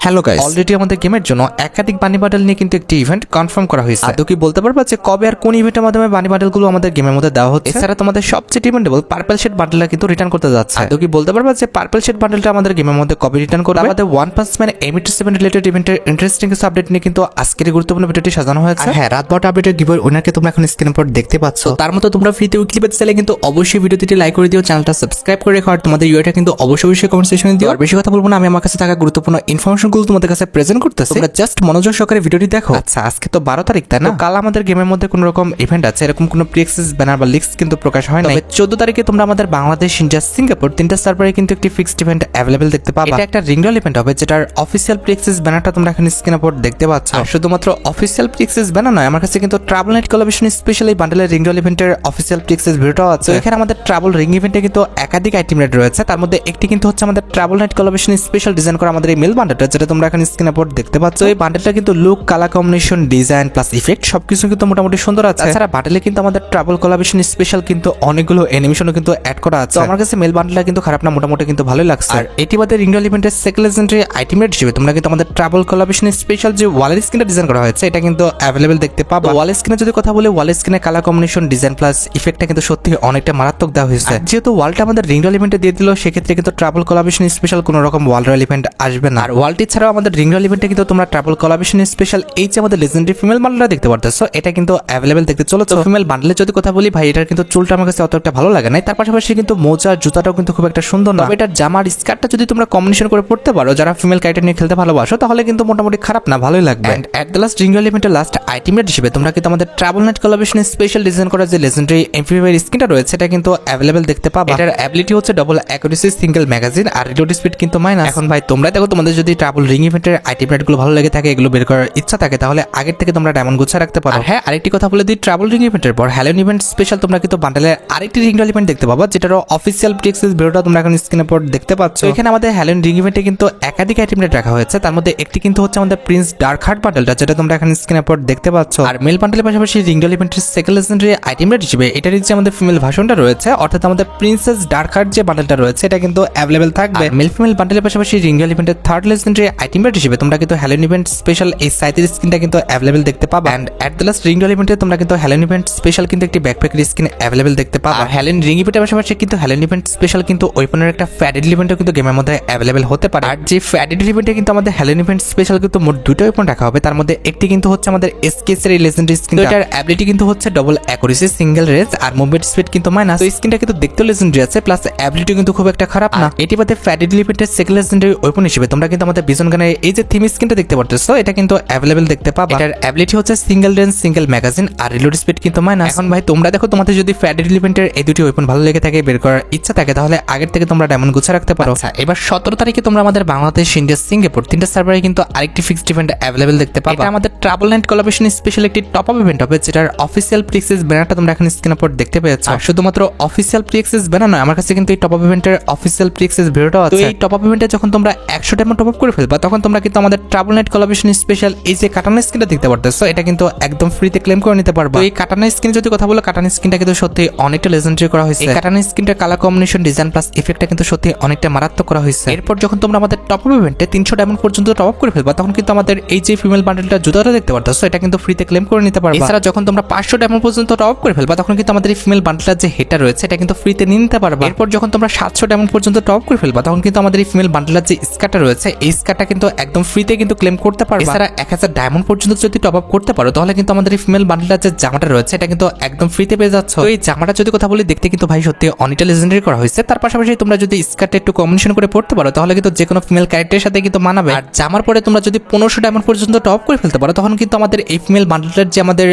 Hello guys, already আমাদের গেমের জন্য একাধিক বানি বান্ডেল নিয়ে কিন্তু একটি ইভেন্ট কনফার্ম করা হয়েছে। তো কি বলতে পারবা যে কবে আর কোন ইভেন্টের মাধ্যমে বানি বান্ডেলগুলো আমাদের গেমের মধ্যে দেওয়া হচ্ছে? এছাড়া তোমাদের সবচেয়ে ডিমান্ডেবল পার্পল শেড বান্ডেলটা কিন্তু রিটার্ন করতে যাচ্ছে। তো কি বলতে পারবা যে পার্পল শেড বান্ডেলটা আমাদের গেমের মধ্যে কবে রিটার্ন করবে? আমাদের one punch man M87 related ইভেন্টের ইন্টারেস্টিং কিছু আপডেট নিয়ে কিন্তু আজকের গুরুত্বপূর্ণ ভিডিওটি সাজানো হয়েছে। হ্যাঁ, রাত 12টা আপডেটের গিভওয়ে উইনারকে তোমরা এখন স্ক্রিনের উপর দেখতে পাচ্ছ। তার মতো তোমরা ফ্রিতে উইকলি পেতে চাইলে কিন্তু অবশ্যই ভিডিওটি লাইক করে দিও, চ্যানেলটা সাবস্ক্রাইব করে রেখো, আর তোমাদের ইউআইটা কিন্তু অবশ্যই কমেন্ট সেকশনে দিও। আর বেশি কথা বলবো না, আমি আমার কাছে থাকা গুরুত্বপূর্ণ ইনফরমেশনগুলো তোমাদের কাছে প্রেজেন্ট করতেছি। তোমরা জাস্ট মনোযোগ সহকারে ভিডিওটি দেখো। আচ্ছা, আজকে তো 12 তারিখ, তাই না? কাল আমাদের গেমের মধ্যে কোনো রকম ইভেন্ট আছে, এরকম কোনো প্রি-অ্যাক্সেস ব্যানার বা লিস্ট কিন্তু প্রকাশ হয় না। 14 তারিখে তোমরা আমাদের বাংলাদেশ, ইন্ডিয়া, সিঙ্গাপুর তিনটা সার্ভারে কিন্তু একটি ফিক্সড ইভেন্ট অ্যাভেলেবল দেখতে পাবা। এটা একটা রিংডল ইভেন্ট হবে, যেটার অফিসিয়াল প্রি-অ্যাক্সেস ব্যানারটা তোমরা এখানে স্ক্রিনের উপর দেখতে পাচ্ছ। আর শুধুমাত্র অফিসিয়াল প্রি-অ্যাক্সেস ব্যানার নয়, আমার কাছে কিন্তু ট্রাভেল নাইট কোলাবরেশন স্পেশাল এই বান্ডেলের রিংডল ইভেন্টের অফিসিয়াল প্রি-অ্যাক্সেস ভিডিওটাও আছে। এখানে আমাদের ট্রাভেল রিং ইভেন্টে কিন্তু একাধিক আইটেম রেট রয়েছে, তার মধ্যে একটি কিন্তু হচ্ছে আমাদের travel night collaboration special design করা আমাদের এই মেল বান্ডেলটা, যেটা তোমরা এখানে স্ক্রিনের উপর দেখতে পাচ্ছ। এই বান্ডেলটা কিন্তু look, colour combination, design plus effect সবকিছু কিন্তু মোটামুটি সুন্দর আছে। এছাড়া বান্ডেলে কিন্তু আমাদের ট্রাভেল কোলাবরেশন স্পেশাল কিন্তু অনেকগুলো অ্যানিমেশনও কিন্তু অ্যাড করা আছে। আমার কাছে মেল বান্ডেলটা কিন্তু খারাপ না, মোটামুটি কিন্তু ভালোই লাগছে। আর এটি বাদে রিংডল ইভেন্টের সেকেন্ড লেজেন্ডারি আইটেম রেট হিসেবে তোমরা কিন্তু আমাদের ট্রাভেল কোলাবরেশন স্পেশাল যে ওয়ালের স্ক্রিনটা ডিজাইন করা হয়েছে, এটা কিন্তু অ্যাভেলেবল দেখতে পাবো। ওয়ালের স্ক্রিনে যদি কথা বলি, ওয়ালের স্ক্রিনে কালার কম্বিনেশন, ডিজাইন প্লাস ইফেক্টটা কিন্তু সত্যি অনেকটা মারাত্মক দেওয়া হয়েছে। যেহেতু ওয়ালটা আমাদের রিংডল ইভেন্টে দিয়ে দিল, সেক্ষেত্রে কিন্তু ট্রাভেল কোলাবরেশন স্পেশাল কোনো রকম ওয়াল রয়্যাল ইভেন্ট আসবে না। আর ওয়ালটি ছাড়াও আমাদের রিংডল ইভেন্টে কিন্তু তোমরা ট্রাভেল কোলাবরেশন স্পেশাল এই যে আমাদের লেজেন্ডারি ফিমেল বান্ডেলটা দেখতে পারতেছো, এটা কিন্তু অ্যাভেলেবল দেখতে চলেছে। ফিমেল বান্ডেলের যদি কথা বলি ভাই, এটার কিন্তু চুলটা আমার কাছে অত একটা ভালো লাগে না। তার পাশাপাশি কিন্তু মোজা, জুতাটাও কিন্তু খুব একটা সুন্দর না। এটার জামার স্কার্টটা যদি তোমরা কম্বিনেশন করে পড়তে পারো, যারা ফিমেল ক্যারেক্টার নিয়ে খেলতে ভালোবাসো, তাহলে কিন্তু মোটামুটি খারাপ না, ভালোই লাগবে। এন্ড এট দ্য লাস্ট রিংডল ইভেন্টের লাস্ট আইটেম রেট হিসেবে তোমরা কিন্তু আমাদের travel night collaboration special design করা যে লেজেন্ডারি এমপিভি স্কিনটা রয়েছে, এটা কিন্তু অ্যাভেলেবল দেখতে পাবা। এটার অ্যাবিলিটি হচ্ছে ডবল অ্যাকুরেসি, সিঙ্গেল ম্যাগাজিন, আর রিলোড স্পিড কিন্তু মাইনাস। এখন ভাই তোমরা দেখো, তোমাদের যদি ট্রাভেল রিং ইভেন্টের আইটেম রেটগুলো ভালো লেগে থাকে, এগুলো বের করার ইচ্ছা থাকে, তাহলে আগের থেকে তোমরা ডায়মন্ড গুছা রাখতে পারো। হ্যাঁ, আরেকটি কথা বলে দিই, ট্রাভেল রিং ইভেন্টের পর হ্যালোন ইভেন্ট স্পেশাল তোমরা কিন্তু বান্ডেলের আরেকটি রিংডল ইভেন্ট দেখতে পাবা, যেটারও অফিসিয়াল প্রি-অ্যাক্সেস ভিডিওটা তোমরা এখন স্ক্রিনের উপর দেখতে পাচ্ছ। এখানে আমাদের হ্যালোন রিং ইভেন্টে কিন্তু একাধিক আইটেম রেট রাখা হয়েছে, তার মধ্যে একটি কিন্তু হচ্ছে আমাদের প্রিন্স ডার্ক হার্ট বান্ডেলটা, যেটা তোমরা এখন স্ক্রিনের উপর দেখতে পাচ্ছ। আর মেল বান্ডেলের পাশাপাশি রিংডল ইভেন্টের সেকেন্ড লেজেন্ডারি আইটেম রেট হিসেবে এটার যে আমাদের ফিমেল ভার্সনটা রয়েছে, অর্থাৎ আমাদের প্রিন্সেস ডার্ক হার্ট যে বান্ডেলটা রয়েছে, এটা কিন্তু অ্যাভেলেবল থাকবে। মেল ফিমেল বান্ডেলের পাশাপাশি রিংডল ইভেন্টের থার্ড লেজেন্ডারি আইটেম রেট হিসেবে তোমরা কিন্তু হ্যালোন ইভেন্ট স্পেশাল এই সাইটের স্কিনটা কিন্তু অ্যাভেলেবল দেখতে পাবা। এন্ড এট দ্য লাস্ট রিংডল ইভেন্টে তোমরা কিন্তু হ্যালোন ইভেন্ট স্পেশাল কিন্তু একটি ব্যাকপ্যাকের স্কিন অ্যাভেলেবল দেখতে পাবা। হ্যালোন রিং ইভেন্টের পাশাপাশি কিন্তু হ্যালোন ইভেন্ট স্পেশাল কিন্তু ওয়েপনের একটা ফ্যাডেড ইভেন্টও কিন্তু গেমের মধ্যে অ্যাভেলেবল হতে পারে। আর যে ফ্যাডেড ইভেন্টে কিন্তু আমাদের হ্যালোন ইভেন্ট স্পেশাল কিন্তু মোট দুটো ওয়েপন রাখা হবে, তার মধ্যে একটি কিন্তু হচ্ছে আমাদের এসকেএস এর লেজেন্ডারি স্কিন, এটার অ্যাবিলিটি কিন্তু হচ্ছে ডবল অ্যাকুরেসি, সিঙ্গেল রেজ, আর মুভমেন্ট স্পিড কিন্তু মাইনাস। তো স্কিনটা কিন্তু দেখতে লেজেন্ডারি আছে, প্লাস অ্যাবিলিটি কিন্তু খুব একটা খারাপ না। এটি বাদে ফ্যাডেড ইভেন্টের সেকেন্ড লেজেন্ডারি ওয়েপন হিসেবে তোমরা কিন্তু আমাদের বিজন গানের এই যে থিম স্কিনটা দেখতে পারতেছো, এটা কিন্তু অ্যাভেলেবল দেখতে পাবা। এটার অ্যাবিলিটি হচ্ছে সিঙ্গেল রেঞ্জ, সিঙ্গেল ম্যাগাজিন, আর রিলোড স্পিড কিন্তু মাইনাস। এখন ভাই তোমরা দেখো, তোমাদের যদি ফ্যাডেড ইভেন্টের এই দুটি ওয়েপন ভালো লেগে থাকে, বের করার ইচ্ছা থাকে, তাহলে আগের থেকে তোমরা ডায়মন্ড গুছা রাখতে পারো। আচ্ছা, এবার 17 তারিখে তোমরা আমাদের বাংলাদেশ, ইন্ডিয়া, সিঙ্গাপুর তিনটা সার্ভারে কিন্তু আরেকটি ফিক্সড ইভেন্ট অ্যাভেলেবল দেখতে পাবা। এটা আমাদের ট্রাভেল নাইট কোলাবরেশন স্পেশাল একটি টপ আপ ইভেন্ট হবে, যেটার অফিসিয়াল প্রি-অ্যাক্সেস ব্যানারটা তোমরা এখন স্ক্রিনের উপর দেখতে পেয়েছো। আর শুধুমাত্র অফিসিয়াল প্রি-অ্যাক্সেস ব্যানার নয়, আমার কাছে কিন্তু এই টপ আপ ইভেন্টের অফিসিয়াল প্রি-অ্যাক্সেস ভিডিওটাও আছে। এই টপ আপ ইভেন্টে যখন তোমরা 100 ডায়মন্ড টপ আপ করে ফেলবা, তখন তোমরা কিন্তু আমাদের ট্রাভেল নাইট কোলাবরেশন স্পেশাল এই যে কাটানা স্কিনটা দেখতে পারতেছো, এটা কিন্তু একদম ফ্রিতে ক্লেম করে নিতে পারবা। এই কাটানা স্কিন যদি কথা বলো, কাটানা স্কিনটা কিন্তু সত্যি অনেকটা লেজেন্ডারি করা হয়েছে। এই কাটানা স্কিনটার কালার কম্বিনেশন, ডিজাইন প্লাস ইফেক্টটা কিন্তু সত্যি অনেকটা মারাত্মক করা হয়েছে। এরপর যখন তোমরা আমাদের টপ আপ ইভেন্টে 300 ডায়মন্ড পর্যন্ত টপ আপ করে ফেলবা, তখন কিন্তু আমাদের এই যে ফিমেল বান্ডেলটা জুতাটা দেখতে পারতেছো, এটা কিন্তু ফ্রিতে ক্লেম করে নিতে পারবা। এছাড়া যখন তোমরা 500 ডায়মন্ড পর্যন্ত টপ আপ করে ফেলবা, তখন কিন্তু আমাদের এই ফিমেল বান্ডেলটার যে হেডটা রয়েছে, এটা কিন্তু ফ্রিতে নিয়ে নিতে পারবা। এরপর যখন তোমরা 700 ডায়মন্ড পর্যন্ত টপ আপ করে ফেলবা, তখন কিন্তু আমাদের এই ফিমেল বান্ডেলটার যে স্কার্টটা রয়েছে, এই স্কার্টটা কিন্তু একদম ফ্রিতে কিন্তু ক্লেম করতে পারবা। এছাড়া 1000 ডায়মন্ড পর্যন্ত যদি টপ আপ করতে পারো, তাহলে কিন্তু আমাদের এই ফিমেল বান্ডেলটার যে জামাটা রয়েছে, এটা কিন্তু একদম ফ্রিতে পেয়ে যাচ্ছ। তো এই জামাটা যদি কথা বলি, দেখতে কিন্তু ভাই সত্যি অনেকটা লেজেন্ডারি করা হয়েছে। তার পাশাপাশি তোমরা যদি স্কার্টটা একটু কম্বিনেশন করে পড়তে পারো, তাহলে কিন্তু যে কোনো ফিমেল ক্যারেক্টারের সাথে কিন্তু মানাবে। আর জামার পরে তোমরা যদি 1500 ডায়মন্ড পর্যন্ত টপ করে ফেলতে পারো, তখন কিন্তু আমাদের এই ফিমেল বান্ডেলটার যে আমাদের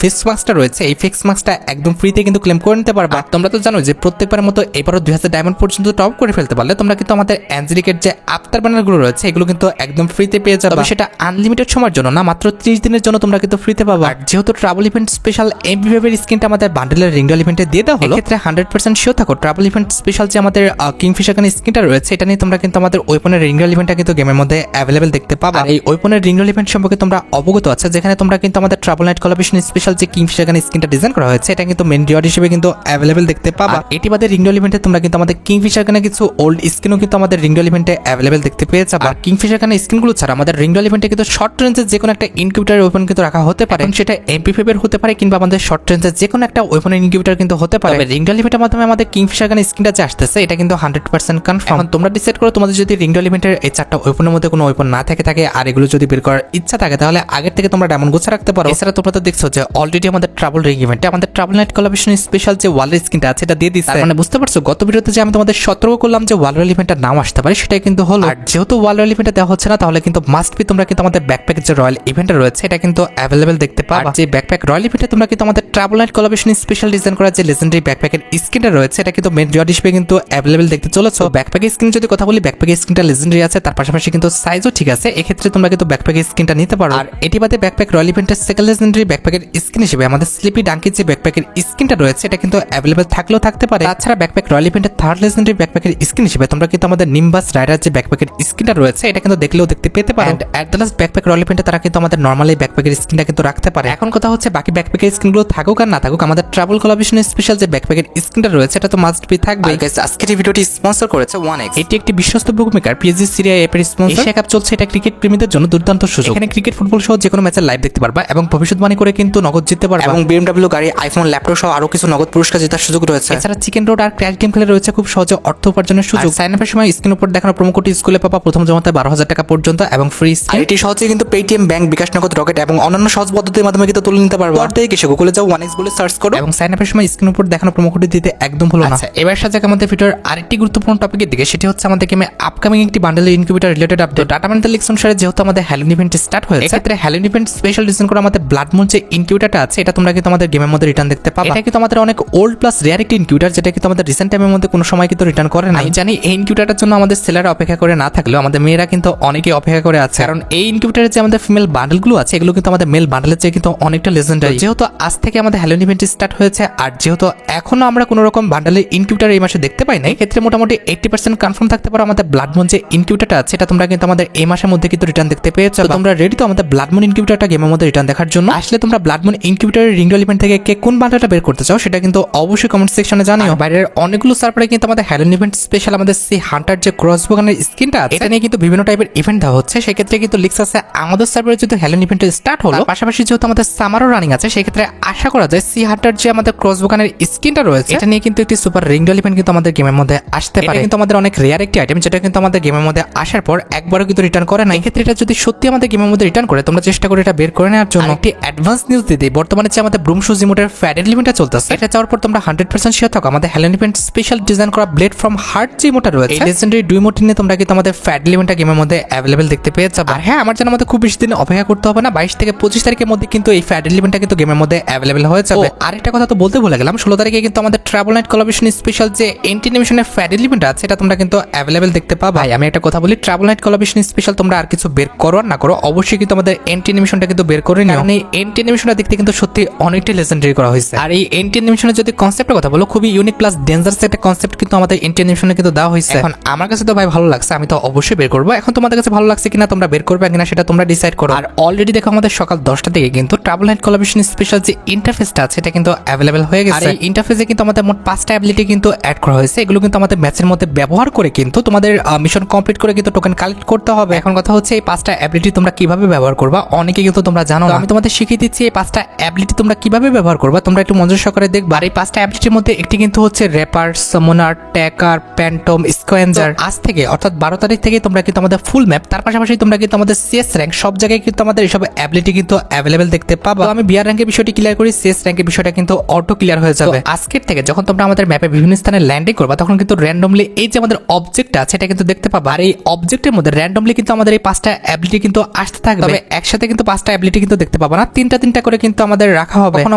ফেস মাস্কটা রয়েছে, এই ফেস মাস্কটা একদম ফ্রিতে কিন্তু ক্লেম করে নিতে পারবা। তোমরা তো জানো যে প্রত্যেকবারের মতো এবারও 2000 ডায়মন্ড পর্যন্ত টপ করে ফেলতে পারলে তোমরা কিন্তু আমাদের অ্যাঞ্জেলিকের যে আফতার ব্যানারগুলো রয়েছে, এগুলো কিন্তু একদম ফ্রিতে পেয়ে যাবে। সেটা আনলিমিটেড সময়ের জন্য না, মাত্র 30 দিনের জন্য তোমরা কিন্তু ফ্রিতে পাবা। আর যেহেতু ট্রাভেল ইভেন্ট স্পেশাল এমপিভি স্কিনটা আমাদের বান্ডেলের রিংডল ইভেন্টে দিয়ে দেওয়া হলো, এক্ষেত্রে 100% শিওর থাকো ট্রাভেল ইভেন্ট স্পেশাল যে আমাদের কিংফিশার গানের স্কিনটা রয়েছে, এটা নিয়ে তোমরা কিন্তু আমাদের ওয়েপনের রিংডল ইভেন্টটা কিন্তু গেমের মধ্যে অ্যাভেলেবল দেখতে পাবা। এই ওয়েপনের রিংডল ইভেন্ট সম্পর্কে তোমরা অবগত আছে, যেখানে তোমরা কিন্তু আমাদের ট্রাভেল নাইট কোলাবরেশন স্পেশাল যে কিংফিশার গানের স্কিনটা ডিজাইন করা হয়েছে, এটা কিন্তু মেন রিওয়ার্ড হিসেবে কিন্তু অ্যাভেলেবল দেখতে পাবা। এটি বাদে রিংডল ইভেন্টে তোমরা কিন্তু আমাদের কিংফিশার গানের কিছু ওল্ড স্কিনও কিন্তু আমাদের রিংডল ইভেন্টে অ্যাভেলেবল দেখতে পেয়ে যাবা। কিংফিশার গানের স্কিনগুলো ছাড়া আমাদের রিংডল ইভেন্টে কিন্তু শর্ট রেঞ্জের যে কোনো একটা ইনকিউবেটর ওয়েপন কিন্তু রাখা হতে পারে, সেটা MP5 এর হতে পারে কিংবা আমাদের শর্ট রেঞ্জের যে কোনো একটা ওয়েপন ইনকিউবেটর কিন্তু হতে পারে। রিংডল ইভেন্টের মাধ্যমে আমাদের কিংফিশার গানের স্কিনটা যে আসতেছে এটা কিন্তু 100% কনফার্ম। তোমরা ডিসাইড করো তোমাদের যদি রিংডল ইভেন্টের এই 4টা ওয়েপনের মধ্যে কোনো ওয়েপন না থাকে আর এগুলো যদি বের করার ইচ্ছা থাকে তাহলে আগের থেকে তোমরা ডায়মন্ড গুছা রাখতে পারো। এছাড়া তোমরা তো দেখছো যে অলরেডি আমাদের ট্রাভেল রিং ইভেন্টে আমাদের ট্রাভেল নাইট কোলাবরেশন স্পেশাল যে ওয়ালের স্কিনটা আছে এটা দিয়ে দিচ্ছে। মানে বুঝতে পারছো গত ভিডিওতে যে আমি তোমাদের সতর্ক করলাম যে ওয়ালরয়েল ইভেন্টের নাম আসতে পারে সেটাই কিন্তু হলো। আর যেহেতু ওয়ালরয়েল ইভেন্টে দেওয়া হচ্ছে না তাহলে কিন্তু মাস্ট বি তোমরা কিন্তু আমাদের ব্যাকপ্যাকের যে রয়্যাল ইভেন্টে রয়েছে এটা কিন্তু অ্যাভেলেবেল দেখতে পাবা। যে ব্যাকপ্যাক রয়্যাল ইভেন্টে তোমরা কিন্তু আমাদের travel night collaboration special design করা যে লেজেন্ডারি ব্যাকপ্যাকের স্কিনটা রয়েছে এটা কিন্তু মেন রিওয়ার্ড হিসেবে কিন্তু অ্যাভেলেবেল দেখতে চলেছো। ব্যাকপ্যাকের স্কিন যদি কথা বলি ব্যাকপ্যাকের স্কিনটা লেজেন্ডারি আছে, তার পাশাপাশি কিন্তু সাইজও ঠিক আছে, এক্ষেত্রে তোমরা কিন্তু ব্যাকপ্যাকের স্কিনটা নিতে পারো। আর এটি বাদে ব্যাকপ্যাক রয়্যাল ইভেন্টের সেকেন্ড লেজেন্ডারি ব্যাকপ্যাকের স্কিন হিসেবে আমাদের স্লিপি ডাঙ্কির যে ব্যাকপ্যাকের স্কিনটা রয়েছে এটা কিন্তু অ্যাভেলেবেল থাকলেও থাকতে পারে। তাছাড়া ব্যাকপ্যাক রয়্যাল ইভেন্টের থার্ড লেজেন্ডারি ব্যাকপ্যাকের স্কিন হিসেবে তোমরা কিন্তু আমাদের নিম্বাস রাইডার যে ব্যাকপ্যাকের স্কিনটা রয়েছে এটা কিন্তু দেখলেও দেখতে পেতে পারো। এট দ্য লাস্ট ব্যাকপ্যাক রয়্যাল ইভেন্টে তারা কিন্তু আমাদের নরমালি ব্যাকপ্যাকের স্কিনটা কিন্তু রাখতে পারে। এখন কথা হচ্ছে বাকি ব্যাকপ্যাকের স্কিনগুলো থাকুক আর না থাকুক আমাদের ট্রাভেল কোলাবরেশন স্পেশাল যে ব্যাকপ্যাকের স্কিনটা রয়েছে এটা তো মাস্ট বি থাকবে। গাইস আজকের এই ভিডিওটি স্পন্সর করেছে 1x। এটি একটি বিশ্বস্ত বুকমেকার PSG সিরিয়া অ্যাপের স্পন্সর। এশিয়া কাপ চলছে, এটা ক্রিকেট প্রেমীদের জন্য দুর্দান্ত সুযোগ। এখানে ক্রিকেট ফুটবল সহ যে কোনো ম্যাচের লাইভ দেখতে পারবা এবং ভবিষ্যৎবাণী করে কিন্তু নগদ জিততে পারবা এবং BMW গাড়ি, আইফোন, ল্যাপটপ সহ আরো কিছু নগদ পুরস্কার জেতার সুযোগ রয়েছে। এছাড়া চিকেন রোড আর ক্র্যাশ গেম খেলে রয়েছে খুব সহজে অর্থ উপার্জনের সুযোগ। সাইন আপের সময় স্ক্রিন উপর দেখানো প্রোমো কোড স্কুলে পাবা প্রথম জমাতে 12,000 টাকা পর্যন্ত এবং ফ্রি স্কিন। এটি সহজে কিন্তু পেটিএম, ব্যাংক, বিকাশ নগদ, রকেট এবং অন্যান্য সহজ পদ্ধতির মাধ্যমে কিন্তু তুলে নিতে পারবা। আর দেখে গুগলে যাও 1x বলে সার্চ করো এবং সাইন আপের সময় স্ক্রিন উপর দেখানো প্রোমো কোড দিতে একদম ভুলো না। এবার সাথে আমাদের ভিডিওর আরেকটি গুরুত্বপূর্ণ টপিকের দিকে, সেটি হচ্ছে আমাদের গেমে আপকামিং একটি বান্ডেলের incubator related update. Data mining leaks অনুসারে যেহেতু আমাদের হ্যালোন ইভেন্ট স্টার্ট হয়েছে, এক্ষেত্রে হ্যালোন ইভেন্ট স্পেশাল ডিজাইন করা আমাদের ব্লাড মুন যে ইনকিউবেটরটা আছে এটা তোমরা কিন্তু আমাদের গেমের মধ্যে রিটার্ন দেখতে পাবা। এটা কিন্তু আমাদের অনেক ওল্ড প্লাস রেয়ার একটি ইনকিউবেটর যেটা কিন্তু আমাদের রিসেন্ট টাইমের মধ্যে কোনো সময় কিন্তু রিটার্ন করে না। আমি জানি এই ইনকিউবেটরের জন্য আমাদের সেলাররা অপেক্ষা করে না থাকলেও আমাদের মেয়েরা কিন্তু অনেকেই অপেক্ষা করে আছে, কারণ এই ইনকিউবেটরের যে আমাদের ফিমেল বান্ডেলগুলো আছে এগুলো কিন্তু আমাদের মেল বান্ডেলের চেয়ে কিন্তু অনেকটা লেজেন্ডারি। যেহেতু আজ থেকে আমাদের হ্যালোন ইভেন্ট স্টার্ট হয়েছে আর যেহেতু এখনো আমরা কোনো রকম বান্ডেলের ইনকিউবেটর এই মাসে দেখতে পাই না, ক্ষেত্রে মোটামুটি 80% কনফার্ম থাকতে পারো আমাদের ব্লাড মুন যে ইনকিউবেটরটা আছে এটা তোমরা কিন্তু আমাদের এই মাসের মধ্যে কিন্তু রিটার্ন দেখতে পেয়েছো। তোমরা রেডি তো আমাদের ব্লাড মুন ইনকিউবেটরটা গেমের মধ্যে রিটার্ন দেখার জন্য? আসলে তোমরা ব্লাড মুন ইনকিউবেটরের রিংডল ইভেন্ট থেকে কে কোন বান্ডেলটা বের করতে চাও সেটা কিন্তু অবশ্যই কমেন্ট সেকশনে জানিও। বাইরের অনেকগুলো সার্ভারে কিন্তু আমাদের হ্যালোন ইভেন্ট স্পেশাল আমাদের সেই হান্টার যে ক্রসবো গানের স্কিনটা আছে এটা নিয়ে কিন্তু বিভিন্ন টাইপের ইভেন্ট দেওয়া হচ্ছে। সেক্ষেত্রে কিন্তু লিক্স আছে আমাদের সার্ভারে যদি হ্যালোন ইভেন্ট স্টার্ট হলো, পাশাপাশি যেহেতু আমাদের সামারও রানিং আছে সেক্ষেত্রে আশা করা যায় সি হান্টার যে আমাদের ক্রসবো গানের স্কিনটা রয়েছে এটা নিয়ে কিন্তু একটি সুপার রিংডল ইভেন্ট কিন্তু আমাদের গেমের মধ্যে আসতে পারে। কিন্তু আমাদের অনেক রেয়ার একটি আইটেম যেটা কিন্তু আমাদের গেমের মধ্যে আসার পর একবারও কিন্তু রিটার্ন করে না। এক্ষেত্রে এটা যদি সত্যি আমাদের গেমের মধ্যে রিটার্ন করে তোমরা চেষ্টা করে এটা বের করে নেওয়ার জন্য। একটি অ্যাডভান্স নিউজ দিতে বর্তমানে যে আমাদের ব্রুম শুজ ইমোটের ফ্যাডেড লিমিটটা চলতেছে, এটা চাওয়ার পর তোমরা 100% শিওর থাকো আমাদের হ্যালোন ইভেন্ট স্পেশাল ডিজাইন করা ব্লেড ফ্রম হার্ট যে ইমোটা রয়েছে এই লেজেন্ডারি দুই ইমোট নিয়ে তোমরা কিন্তু আমাদের ফ্যাড লিমিটটা গেমের মধ্যে অ্যাভেলেবেল দেখতে পেয়ে যাবে। আর হ্যাঁ, আমার জানার মধ্যে খুব বেশি দিন অপেক্ষা করতে হবে না, 22 থেকে 25 তারিখের মধ্যে কিন্তু এই ফ্যাড লিমিটটা কিন্তু গেমের মধ্যে অ্যাভেলেবল হয়ে যাবে। আরেকটা কথা তো বলতে ভুলে গেলাম, 16 তারিখে কিন্তু আমাদের ট্রাভেল নাইট কোলাবরেশন স্পেশাল যে এন্টি অ্যানিমেশনের ফ্যাড লিমিট আছে এটা তোমরা কিন্তু অ্যাভেলেবল দেখতে পাবে। ভাই আমি একটা কথা বলি, ট্রাভেল নাইট কোলাবরেশন স্পেশাল তোমরা আর কিছু বের করো আর না করো অবশ্যই কিন্তু আমাদের এন্টি অ্যানিমেশনটা কিন্তু বের করে নিও, কারণ এই এন্টি অ্যানিমেশনটা দেখতে কিন্তু সত্যি অনেকটা লেজেন্ডারি করা হয়েছে। আর এই এন্টি অ্যানিমেশনের যদি কনসেপ্টের কথা বলো, খুবই ইউনিক প্লাস ডেঞ্জারাস একটা কনসেপ্ট কিন্তু আমাদের এন্টি অ্যানিমেশনে কিন্তু দেওয়া হয়েছে। এখন আমার কাছে তো ভাই ভালো লাগছে, আমি তো অবশ্যই বের করবো। এখন তোমাদের কাছে ভালো লাগছে কিনা, তোমরা বের করবে কিনা সেটা তোমরা ডিসাইড করো। আর অলরেডি দেখো আমাদের সকাল 10টা থেকে কিন্তু ট্রাভেল নাইট কোলাবরেশন স্পেশাল যে ইন্টারফেসটা আছে এটা কিন্তু অ্যাভেলেবল হয়ে গেছে। আর এই ইন্টারফেসে কিন্তু আমাদের মোট 5টা অ্যাবিলিটি কিন্তু অ্যাড করা হয়েছে। এগুলো কিন্তু আমাদের ম্যাচের মধ্যে ব্যবহার করে কিন্তু তোমাদের মিশন কমপ্লিট করে কিন্তু টোকেন কালেক্ট করতে হবে। এখন কথা হচ্ছে এই 5টা অ্যাবিলিটি তোমরা কিভাবে ব্যবহার করবা অনেকে কিন্তু তোমরা জানো না। আমি তোমাদের শিখিয়ে দিচ্ছি এই 5টা অ্যাবিলিটি তোমরা কিভাবে ব্যবহার করবা, তোমরা একটু মনোযোগ সহকারে দেখবা। আর এই 5টা অ্যাবিলিটির মধ্যে একটি কিন্তু হচ্ছে র্যাপার, সামনার, ট্যাকার, প্যান্টম, স্কোয়েঞ্জার। আজ থেকে অর্থাৎ 12 তারিখ থেকে তোমরা কিন্তু আমাদের ফুল ম্যাপ, তার পাশাপাশি তোমরা কিন্তু আমাদের সিএস র্যাঙ্ক সব জায়গায় কিন্তু আমাদের এইসব অ্যাবিলিটি কিন্তু অ্যাভেলেবেল দেখতে পাবা। আমি বিআর র্যাঙ্কের বিষয়টি ক্লিয়ার করি, সিএস র্যাঙ্কের বিষয়টা কিন্তু অটো ক্লিয়ার হয়ে যাবে। আজকের থেকে যখন তোমরা আমাদের ম্যাপে বিভিন্ন স্থানে ল্যান্ডিং করবা তখন কিন্তু র্যান্ডমলি এই যে আমাদের অবজেক্টটা আছে এটা কিন্তু দেখতে পাবা। আর এই অবজেক্টের মধ্যে র্যান্ডমলি কিন্তু আমাদের এই 5টা অ্যাবিলিটি কিন্তু আসতে থাকবে। তবে একসাথে কিন্তু 5টা অ্যাবিলিটি কিন্তু দেখতে পাবা না, 3টা করে কিন্তু আমাদের রাখা হবে। কখন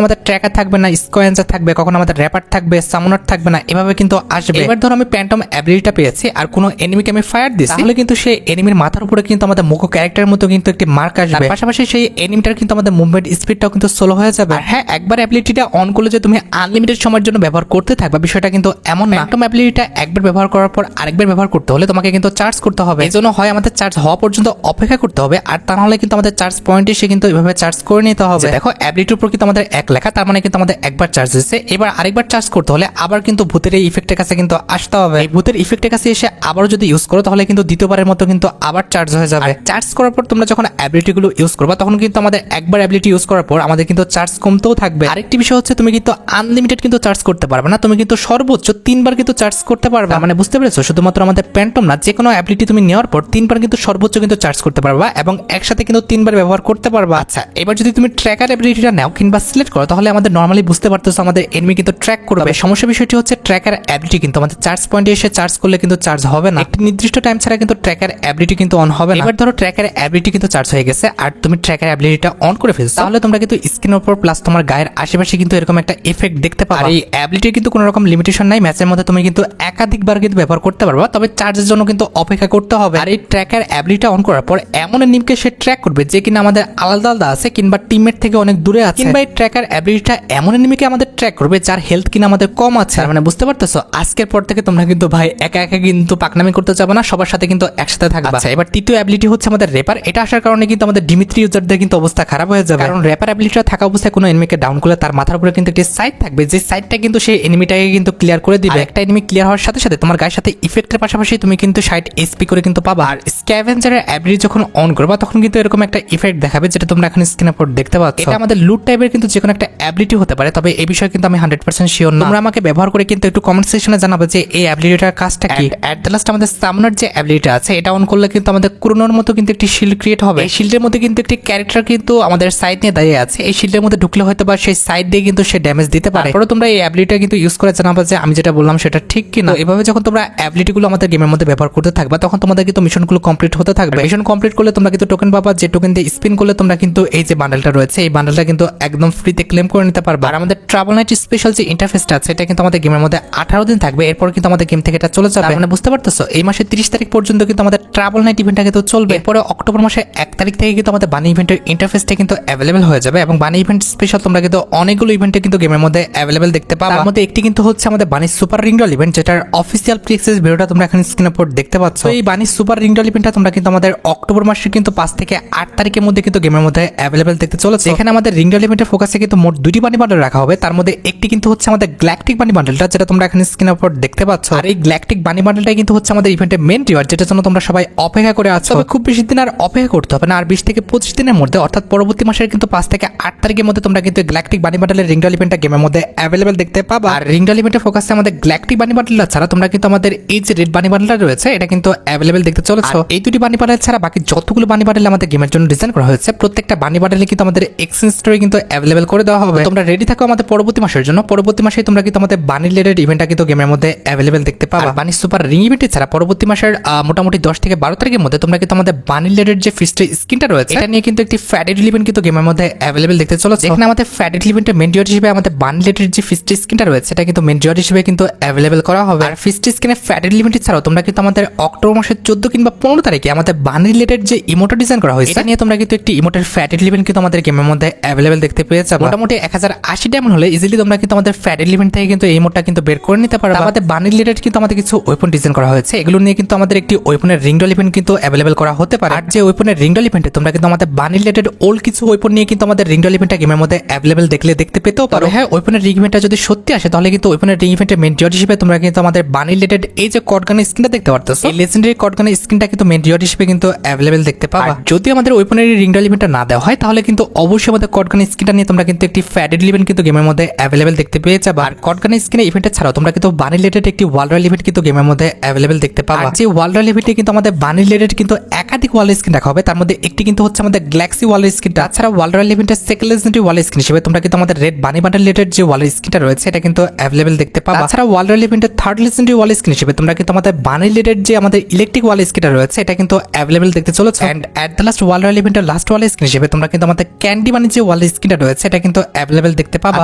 আমাদের ট্র্যাকার থাকবে না, স্কোয়েঞ্জার থাকবে, কখন আমাদের র্যাপার থাকবে, সামনার থাকবে না, এভাবে কিন্তু আসবে। এবার ধরো আমি প্যান্টম অ্যাবিলিটিটা পেয়েছি আর কোনো এনিমিকে আমি ফায়ার দিচ্ছি, তাহলে কিন্তু সেই এনিমির মাথার উপরে কিন্তু আমাদের মুখো ক্যারেক্টারের মতো কিন্তু একটি মার্ক আসবে। পাশাপাশি সেই এনিমিটার কিন্তু আমাদের মুভমেন্ট স্পিডটাও কিন্তু স্লো হয়ে যাবে। আর হ্যাঁ, একবার অ্যাবিলিটিটা অন করলে যে তুমি আনলিমিটেড সময়ের জন্য ব্যবহার করতে থাকবে বিষয়টা কিন্তু এমন না। প্যান্টম অ্যাবিলিটিটা একবার ব্যবহার করার পর আরেকবার ব্যবহার করতে হলে তোমাকে কিন্তু চার্জ করতে হবে। এজন্য হয় আমাদের চার্জ হওয়া পর্যন্ত অপেক্ষা করতে হবে, আর তা নাহলে কিন্তু আমাদের চার্জ পয়েন্টে সে কিন্তু এভাবে চার্জ করে নিতে হবে। দেখো অ্যাবিলিটির উপর কিন্তু আমাদের 1 লেখা, তার মানে কিন্তু আমাদের একবার চার্জ হয়েছে। এবার আরেকবার চার্জ করতে হলে আবার কিন্তু ভূতের এই ইফেক্টের কাছে কিন্তু আসতে হবে। এই ভূতের ইফেক্টের কাছে এসে আবারও যদি ইউজ করো তাহলে কিন্তু দ্বিতীয়বারের মতো মতো কিন্তু আবার চার্জ হয়ে যাবে। চার্জ করার পর তোমরা যখন অ্যাবিলিটি গুলো ইউজ করবা তখন কিন্তু আমাদের একবার অ্যাবিলিটি ইউজ করার পর আমাদের কিন্তু চার্জ কমতেও থাকবে। আরেকটি বিষয় হচ্ছে তুমি কিন্তু আনলিমিটেড কিন্তু চার্জ করতে পারবে না, তুমি কিন্তু সর্বোচ্চ 3বার কিন্তু চার্জ করতে পারবে। মানে বুঝতে পেরেছো, শুধুমাত্র আমাদের প্যান্টম না, যে কোনো অ্যাবিলিটি তুমি নেওয়ার পর 3বার কিন্তু সর্বোচ্চ কিন্তু চার্জ করতে পারবা এবং একসাথে কিন্তু 3বার ব্যবহার করতে পারবা। আচ্ছা, এবার যদি তুমি ট্র্যাকার অ্যাবিলিটিটা নাও কিংবা সিলেক্ট করো তাহলে আমাদের নরমালি বুঝতে পারতেছো আমাদের এনিমি কিন্তু ট্র্যাক করবে। সমস্যা বিষয়টি হচ্ছে ট্র্যাকার অ্যাবিলিটি কিন্তু আমাদের চার্জ পয়েন্টে এসে চার্জ করলে কিন্তু চার্জ হবে না, একটি নির্দিষ্ট টাইম ছাড়া কিন্তু ট্র্যাকার অ্যাবিলিটি কিন্তু অন হবে না। এবার ধরো ট্র্যাকার অ্যাবিলিটি কিন্তু চার্জ হয়ে গেছে আর তুমি ট্র্যাকার অ্যাবিলিটিটা অন করে ফেলছো, তাহলে তোমরা কিন্তু স্ক্রিনের উপর প্লাস তোমার গায়ের আশেপাশে কিন্তু এরকম একটা এফেক্ট দেখতে পাবে। আর এই অ্যাবিলিটির কিন্তু কোনো রকম লিমিটেশন নাই, ম্যাচের মধ্যে তুমি কিন্তু একাধিকবার কিন্তু ব্যবহার করতে পারবা, তবে চার্জের জন্য কিন্তু অপেক্ষা করতে হবে। আর এই ট্র্যাকার অ্যাবিলিটি অন করার পর এমন এনিমিকে সে ট্র্যাক করবে যে কিনা আমাদের আলাদা আলাদা আছে কিংবা টিমমেট থেকে অনেক দূরে আছে, কিংবা এই ট্র্যাকার অ্যাবিলিটিটা এমন এনিমিকে আমাদের ট্র্যাক করবে যার হেলথ কিনা আমাদের কম আছে। মানে বুঝতে পারতেছো, আজকের পর থেকে তোমরা কিন্তু ভাই একা একা কিন্তু পাকনামি করতে যাবে না, সবার সাথে কিন্তু একসাথে থাকবা। আচ্ছা, এবার তৃতীয় অ্যাবিলিটি হচ্ছে আমাদের রেপার। এটা আসার কারণে কিন্তু আমাদের ডিমিত্রি ইউজারদের কিন্তু অবস্থা খারাপ হয়ে যাবে, কারণ রেপার অ্যাবিলিটিটা থাকা অবস্থায় কোনো এনিমিকে ডাউন করলে তার মাথার উপরে কিন্তু একটি সাইড থাকবে, যে সাইডটা কিন্তু সেই এনিমিটাকে কিন্তু ক্লিয়ার করে দিবে। একটা এনিমি ক্লিয়ার হওয়ার সাথে সাথে তোমার গায়ের সাথে ইফেক্টের পাশাপাশি তুমি কিন্তু 60 এসপি করে কিন্তু পাবা। আর স্ক্যাভেঞ্জারের অ্যাবিলিটি যখন অন করবা তখন কিন্তু এরকম একটা ইফেক্ট দেখাবে, যেটা তোমরা এখন স্ক্রিনের উপর দেখতে পাচ্ছ। এটা আমাদের লুট টাইপের কিন্তু যে কোনো একটা অ্যাবিলিটি হতে পারে, তবে এই বিষয়ে কিন্তু আমি 100% শিওর না। তোমরা আমাকে ব্যবহার করে কিন্তু একটু কমেন্ট সেকশনে জানাবে যে এই অ্যাবিলিটিটার কাজটা কি। এট দ্য লাস্ট আমাদের সামনার যে অ্যাবিলিটি আছে এটা অন করলে কিন্তু আমাদের কুরোনোর মতো কিন্তু একটি শিল্ড ক্রিয়েট হবে। এই শিল্ডের মধ্যে কিন্তু একটি ক্যারেক্টার কিন্তু আমাদের সাইড নিয়ে দাঁড়িয়ে আছে, এই শিল্ডের মধ্যে ঢুকলে হয়তো বা সেই সাইড দিয়ে কিন্তু সে ড্যামেজ দিতে পারে। তারপরে তোমরা এই অ্যাবিলিটিটা কিন্তু ইউজ করে জানাবে যে আমি যেটা বললাম সেটা ঠিক কিনা। এভাবে যখন তোমরা অ্যাবিলিটিগুলো আমাদের গেমের মধ্যে ব্যবহার করতে থাকবা তখন তোমাদের কিন্তু মিশনগুলো কমপ্লিট হতে থাকবে। মিশন কমপ্লিট করলে তোমরা কিন্তু টোকেন পাবা, যে টোকেন দিয়ে স্পিন করলে তোমরা কিন্তু এই যে বান্ডেলটা রয়েছে এই বান্ডেলটা কিন্তু একদম ফ্রিতে ক্লেম করে নিতে পারবা। আর আমাদের ট্রাভেল নাইট স্পেশাল যে ইন্টারফেসটা আছে এটা কিন্তু আমাদের গেমের মধ্যে 18 দিন থাকবে, এরপর কিন্তু আমাদের গেম থেকে এটা চলে যাবে। মানে বুঝতে পারতেছো, এই মাসের 30 তারিখ পর্যন্ত কিন্তু আমাদের ট্রাভেল নাইট ইভেন্টটা কিন্তু চলবে। এরপরে অক্টোবর মাসের 1 তারিখ থেকে কিন্তু আমাদের বানি ইভেন্টের ইন্টারফেসটা কিন্তু অ্যাভেলেবল হয়ে যাবে এবং বানি ইভেন্ট স্পেশাল তোমরা কিন্তু অনেকগুলো ইভেন্টে কিন্তু গেমের মধ্যে অ্যাভেলেবল দেখতে পাবা। তার মধ্যে একটি কিন্তু হচ্ছে আমাদের বানি সুপার রিংডল ইভেন্ট, যেটার অফিসিয়াল প্রি-অ্যাক্সেস ভিডিওটা তোমরা এখন স্ক্রিনের উপর দেখতে পাচ্ছ। এই বানি সুপার রিংডল ইভেন্টটা তোমরা কিন্তু আমাদের অক্টোবর মাসের কিন্তু 5 থেকে 8 তারিখের মধ্যে কিন্তু গেমের মধ্যে অ্যাভেলেবল দেখতে চলেছে। এখানে আমাদের রিংডল ইভেন্টের ফোকাসে কিন্তু মোট 2টি বানি বান্ডেল রাখা হবে, তার মধ্যে একটি কিন্তু হচ্ছে আমাদের গ্যালাকটিক বানি বান্ডেলটা, যেটা তোমরা এখন স্ক্রিনের উপর দেখতে পাচ্ছ। আর এই গ্যালাকটিক বানি বান্ডেলটাই কিন্তু হচ্ছে আমাদের ইভেন্টের মেন রিওয়ার্ড, যেটার জন্য তোমরা সবাই অপেক্ষা করে আছো। তবে খুব বেশি দিন আর অপেক্ষা করতে হবে না, আর 20 থেকে 25 দিনের মধ্যে অর্থাৎ পরবর্তী মাসের কিন্তু 5 থেকে 8 তারিখের মধ্যে তোমরা কিন্তু গ্যালাকটিক বানি বান্ডেলের রিংডল ইভেন্টটা গেমের মধ্যে অ্যাভেলেবল দেখতে পাবা। আর রিংডল ইভেন্টের ফোকাসে আমাদের গ্যালাকটিক বানি বান্ডেলটা ছাড়া তোমরা কিন্তু আমাদের এই যে রেড বানি বান্ডেলটা রয়েছে এটা কিন্তু অ্যাভেলেবল দেখতে চলেছো। এই দুটি বানি বান্ডেল ছাড়া বাকি যতগুলো বানি বান্ডেল আমাদের গেমের জন্য ডিজাইন করা হয়েছে প্রত্যেকটা বানি বান্ডেলে কিন্তু আমাদের এক্সচেঞ্জ স্টোরি কিন্তু অ্যাভেলেবল করে দেওয়া হবে। তোমরা রেডি থাকো আমাদের পরবর্তী মাসের জন্য। পরবর্তী মাসে তোমরা কিন্তু আমাদের বানি রিলেটেড ইভেন্টটা কিন্তু গেমের মধ্যে অ্যাভেলেবল দেখতে পাবা। বানি সুপার রিং ইভেন্ট ছাড়া পরবর্তী মাসের মোটামুটি 10 থেকে 12 তারিখের মধ্যে তোমরা কিন্তু আমাদের বানি রিলেটেড যে ফিস্টের স্কিনটা রয়েছে এটা নিয়ে কিন্তু একটি ফ্যাটেড ইভেন্ট কিন্তু গেমের মধ্যে অ্যাভেলেবল দেখতে চলেছে। এখানে আমাদের ফ্যাটেড ইভেন্টের মেন রিওয়ার্ড হিসেবে আমাদের বানি রিলেটেড যে ফিস্টের স্কিনটা রয়েছে এটা কিন্তু মেন রিওয়ার্ড হিসেবে কিন্তু অ্যাভেলেবল করা হবে। আর ফিস্টের স্কিনে ফ্যাটেড ইভেন্ট ছাড়াও তোমরা কিন্তু আমাদের অক্টোবর মাসের 14 কিংবা 15 তারিখে আমাদের বানি রিলেটেড যে ইমোটা ডিজাইন করা হয়েছে এটা নিয়ে তোমরা কিন্তু একটি ইমোটের ফ্যাটেড ইভেন্ট কিন্তু আমাদের গেমের মধ্যে অ্যাভেলেবল দেখতে পেয়ে যাবে। মোটামুটি 1080 ডায়মন্ড হলে ইজিলি তোমরা কিন্তু আমাদের ফ্যাটেড ইভেন্ট থেকে কিন্তু এই ইমোটটা কিন্তু বের করে নিতে পারবে। আমাদের বানি রিলেটেড কিন্তু আমাদের কিছু ওয়েপন ডিজাইন করা হয়েছে, এগুলো নিয়ে কিন্তু আমাদের একটি ওয়েপনের রিংডল ইভেন্ট কিন্তু অ্যাভেলেবল করা হতে পারে। আর যে ওয়েপনের রিংডল ইভেন্টে তোমরা কিন্তু আমাদের বানি রিলেটেড ওল্ড কিছু ওয়েপন নিয়ে কিন্তু আমাদের রিংডল ইভেন্টটা গেমের মধ্যে অ্যাভেলেবল দেখতে পেতেও পারো। হ্যাঁ, ওয়েপনের রিং ইভেন্টটা যদি সত্যি আসে তাহলে কিন্তু ওয়েপনের রিং ইভেন্টের মেন রিওয়ার্ড হিসেবে তোমরা কিন্তু আমাদের বানি রিলেটেড এই যে কটগানের স্কিনটা দেখতে পারতেছো এই লেজেন্ডারি কটগানের স্কিনটা কিন্তু মেন রিওয়ার্ড হিসেবে কিন্তু অ্যাভেলেবল দেখতে পাবা। যদি আমাদের ওয়েপনের রিংডল ইভেন্টটা না দেওয়া হয় তাহলে কিন্তু অবশ্যই আমাদের কটগানের স্কিনটা নিয়ে তোমরা কিন্তু একটি ফ্যাটেড ইভেন্ট কিন্তু গেমের মধ্যে অ্যাভেলেবল দেখতে পেয়ে যাবে। আর কটগানের স্কিনের ইভেন্টে ছাড়াও তোমরা কিন্তু বানি রিলেটেড একটি ওয়ার্ল্ড রয়্যাল ইভেন্ট কিন্তু গেমের মধ্যে অ্যাভেলেবল দেখতে পাবা। যে ওয়ার্ল্ড রয়্যাল ইভেন্টে কিন্তু আমাদের বানি রিলেটেড কিন্তু একাধিক ওয়ার্ল্ড স্কিন রাখা হবে, তার মধ্যে একটি কিন্তু হচ্ছে আমাদের গ্যালাক্সি ওয়ার্ল্ড স্কিনটা। ছাড়া ওয়ার্ল্ড রয়্যাল ইভেন্টের সেকেন্ড লেজেন্ডারি ওয়ার্ল্ড স্কিন হিসেবে তোমরা কিন্তু আমাদের রেড বানি বান্ডেল রিলেটেড যে ওয়ার্ল্ড স্কিনটা রয়েছে এটা কিন্তু অ্যাভেলেবল দেখতে পাবা। ছাড়া ওয়ার্ল্ড রয়্যাল ইভেন্টের থার্ড লেজেন্ডারি ওয়ার্ল্ড স্কিন হিসেবে তোমরা কিন্তু আমাদের বানি রিলেটেড যে আমাদের ইলেকট্রিক ওয়ার্ল্ড স্কিনটা রয়েছে এটা কিন্তু অ্যাভেলেবল দেখতে চলেছে। And at the last world royal ইভেন্টের লাস্ট ওয়ার্ল্ড স্কিন হিসেবে তোমরা কিন্তু আমাদের ক্যান্ডি বানি যে ওয়ার্ল্ড স্কিনটা রয়েছে এটা কিন্তু অ্যাভেলেবল দেখতে পাবা।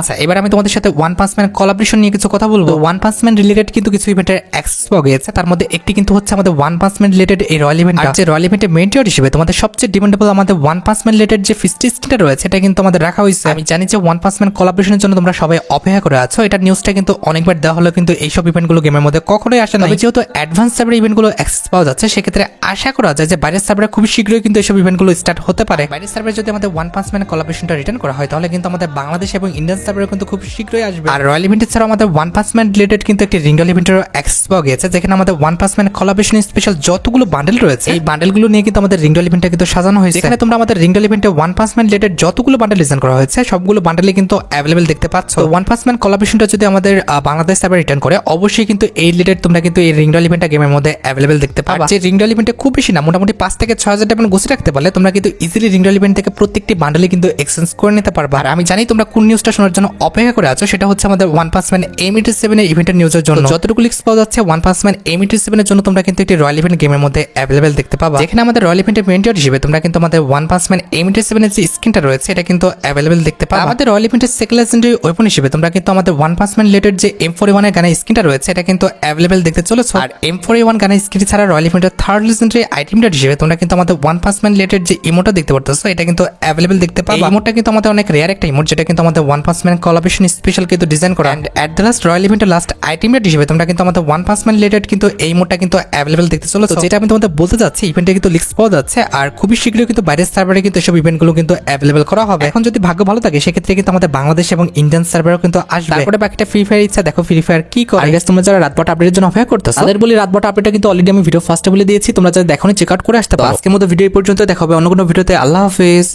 আচ্ছা, এবার আমি তোমাদের সাথে ওয়ান পাঞ্চ ম্যান কোলাবরেশন নিয়ে কিছু কথা বলবো। ওয়ান পাঞ্চ ম্যান রিলেটেড কিন্তু কিছু ইভেন্টের অ্যাক্সেস পাওয়া গেছে, তার মধ্যে একটি কিন্তু হচ্ছে আমাদের ওয়ান পাঞ্চ ম্যান রিলেটেড এই রয়্যাল ইভেন্ট। আর যে রয়্যাল ইভেন্টের মেইন রিওয়ার্ড হিসেবে তোমাদের সবচেয়ে ডিমান্ডেবল আমাদের ওয়ান পাঞ্চ ম্যান রিলেটেড যে ফিস্ট স্কিনটা রয়েছে এটা কিন্তু আমাদের রাখা হয়েছে। আমি জানি যে ওয়ান পাঞ্চ ম্যান কোলাবরেশনের জন্য তোমরা সবাই অপেক্ষা করে আছো, এটা নিউজটা কিন্তু অনেকবার দেওয়া হলো, কিন্তু এইসব ইভেন্টগুলো গেমের মধ্যে কখনোই আসে না। যেহেতু অ্যাডভান্স সার্ভার ইভেন্টগুলো অ্যাক্সেস পাওয়া যাচ্ছে সেক্ষেত্রে আশা করা যায় যে বাইরের সার্ভারে খুব শীঘ্রই কিন্তু এইসব ইভেন্টগুলো স্টার্ট হতে পারে। বাইরের সার্ভারে যদি আমাদের ওয়ান পাঞ্চ ম্যান কোলাবরেশনটা রিটার্ন করা হয় তাহলে কিন্তু আমাদের বাংলাদেশ এবং ইন্ডিয়ান সার্ভারে কিন্তু খুব শীঘ্রই আসবে। আর রয়্যাল ইভেন্ট ছাড়াও আমাদের ওয়ান পাঞ্চ ম্যান রিলেটেড কিন্তু একটি রিংডল ইভেন্টের অ্যাক্সেস পাওয়া গেছে, যেখানে আমাদের one punch man collaboration special যত যতগুলো বান্ডেল রয়েছে এই বান্ডেলগুলো নিয়ে কিন্তু আমাদের রিংডল ইভেন্টটা কিন্তু সাজানো হয়েছে। এখানে তোমরা আমাদের রিংডল ইভেন্টে ওয়ান পাঞ্চ ম্যান রিলেটেড যতগুলো বান্ডেল ডিজাইন করা হয়েছে সবগুলো বান্ডেলই কিন্তু অ্যাভেলেবেল দেখতে পাচ্ছ। ওয়ান পাঞ্চ ম্যান কোলাবোরেশনটা যদি আমাদের বাংলাদেশ সার্ভার রিটার্ন করে অবশ্যই কিন্তু এই রিলেটেড তোমরা কিন্তু এই রিংডল ইভেন্টটা গেমের মধ্যে অ্যাভেলেবেল দেখতে পাবা। যে রিংডল ইভেন্টে খুব বেশি না, মোটামুটি 5 থেকে 6,000 ডায়মন্ড গুছিয়ে রাখতে পারলে তোমরা কিন্তু ইজিলি রিংডল ইভেন্ট থেকে প্রত্যেকটি বান্ডেলে কিন্তু এক্সচেঞ্জ করে নিতে পারবা। আর আমি জানি তোমরা কোন নিউজটা শোনার জন্য অপেক্ষা করে আছো, সেটা হচ্ছে আমাদের ওয়ান পাঞ্চ ম্যান M87 এর ইভেন্টের নিউজের জন্য। যতটুকু লিক্স পাওয়া যাচ্ছে ওয়ান পাঞ্চ ম্যান M87 এর জন্য তোমরা কিন্তু একটি রয়্যাল ইভেন্ট গেমের মধ্যে অ্যাভেলেবেল দেখতে পাবা। যেখানে আমাদের রয়্যাল ইভেন্টের মেন্টর হিসেবে তোমরা কিন্তু আমাদের ওয়ান পাঞ্চ ম্যান M87 এর যে স্কিনটা রয়েছে এটা কিন্তু অ্যাভেলেবেল দেখতে পাবা। আমাদের রয়্যাল ইভেন্টের সেকেন্ড লেজেন্ডারি ওয়েপন হিসেবে তোমরা কিন্তু আমাদের ওয়ান পাঞ্চ ম্যান রিলেটেড যে M41 এর গানের স্কিনটা রয়েছে এটা কিন্তু অ্যাভেলেবেল দেখতে চলেছো। আর M41 গানের স্কিন ছাড়া রয়্যাল ইভেন্টের থার্ড লেজেন্ডারি আইটেমটা হিসেবে তোমরা কিন্তু আমাদের ওয়ান পাঞ্চ ম্যান রিলেটেড যে ইমোটা দেখতে পারতেছো এটা কিন্তু অ্যাভেলেবেল দেখতে পাবা। ইমোটা কিন্তু আমাদের অনেক রেয়ার একটা ইমোট, যেটা কিন্তু আমাদের one punch man collaboration special কিন্তু ডিজাইন করা। And at the last royal ইভেন্টের লাস্ট আইটেমটা হিসেবে তোমরা কিন্তু আমাদের ওয়ান পাঞ্চ ম্যান রিলেটেড কিন্তু এই ইমোটটা কিন্তু অ্যাভেলেবেল দেখতে চলেছো। যেটা আমি তোমাদের বলতে যাচ্ছি ইভেন্টে কিন্তু লিক্স পাওয়া যাচ্ছে আর খুবই শীঘ্রই কিন্তু বাইরের সার্ভারে কিন্তু এসব ইভেন্টগুলো কিন্তু অ্যাভেলেবেল করা হবে। এখন যদি ভাগ্য ভালো থাকে সেক্ষেত্রে কিন্তু আমাদের বাংলাদেশ এবং ইন্ডিয়ান সার্ভারও কিন্তু আসবে। তারপরে বাকিটা ফ্রি ফায়ার ইচ্ছা, দেখো ফ্রি ফায়ার কি করে। আর গাইস তোমরা যারা রাতবট আপডেটের জন্য অপেক্ষা করতেছো তাদের বলি রাতবট আপডেটটা কিন্তু অলরেডি আমি ভিডিও ফার্স্টে বলে দিয়েছি, তোমরা যারা দেখোনি চেক আউট করে আসতে পারো। আজকের মতো ভিডিও এই পর্যন্ত, দেখা হবে অন্য কোনো ভিডিওতে। আল্লাহ হাফেজ।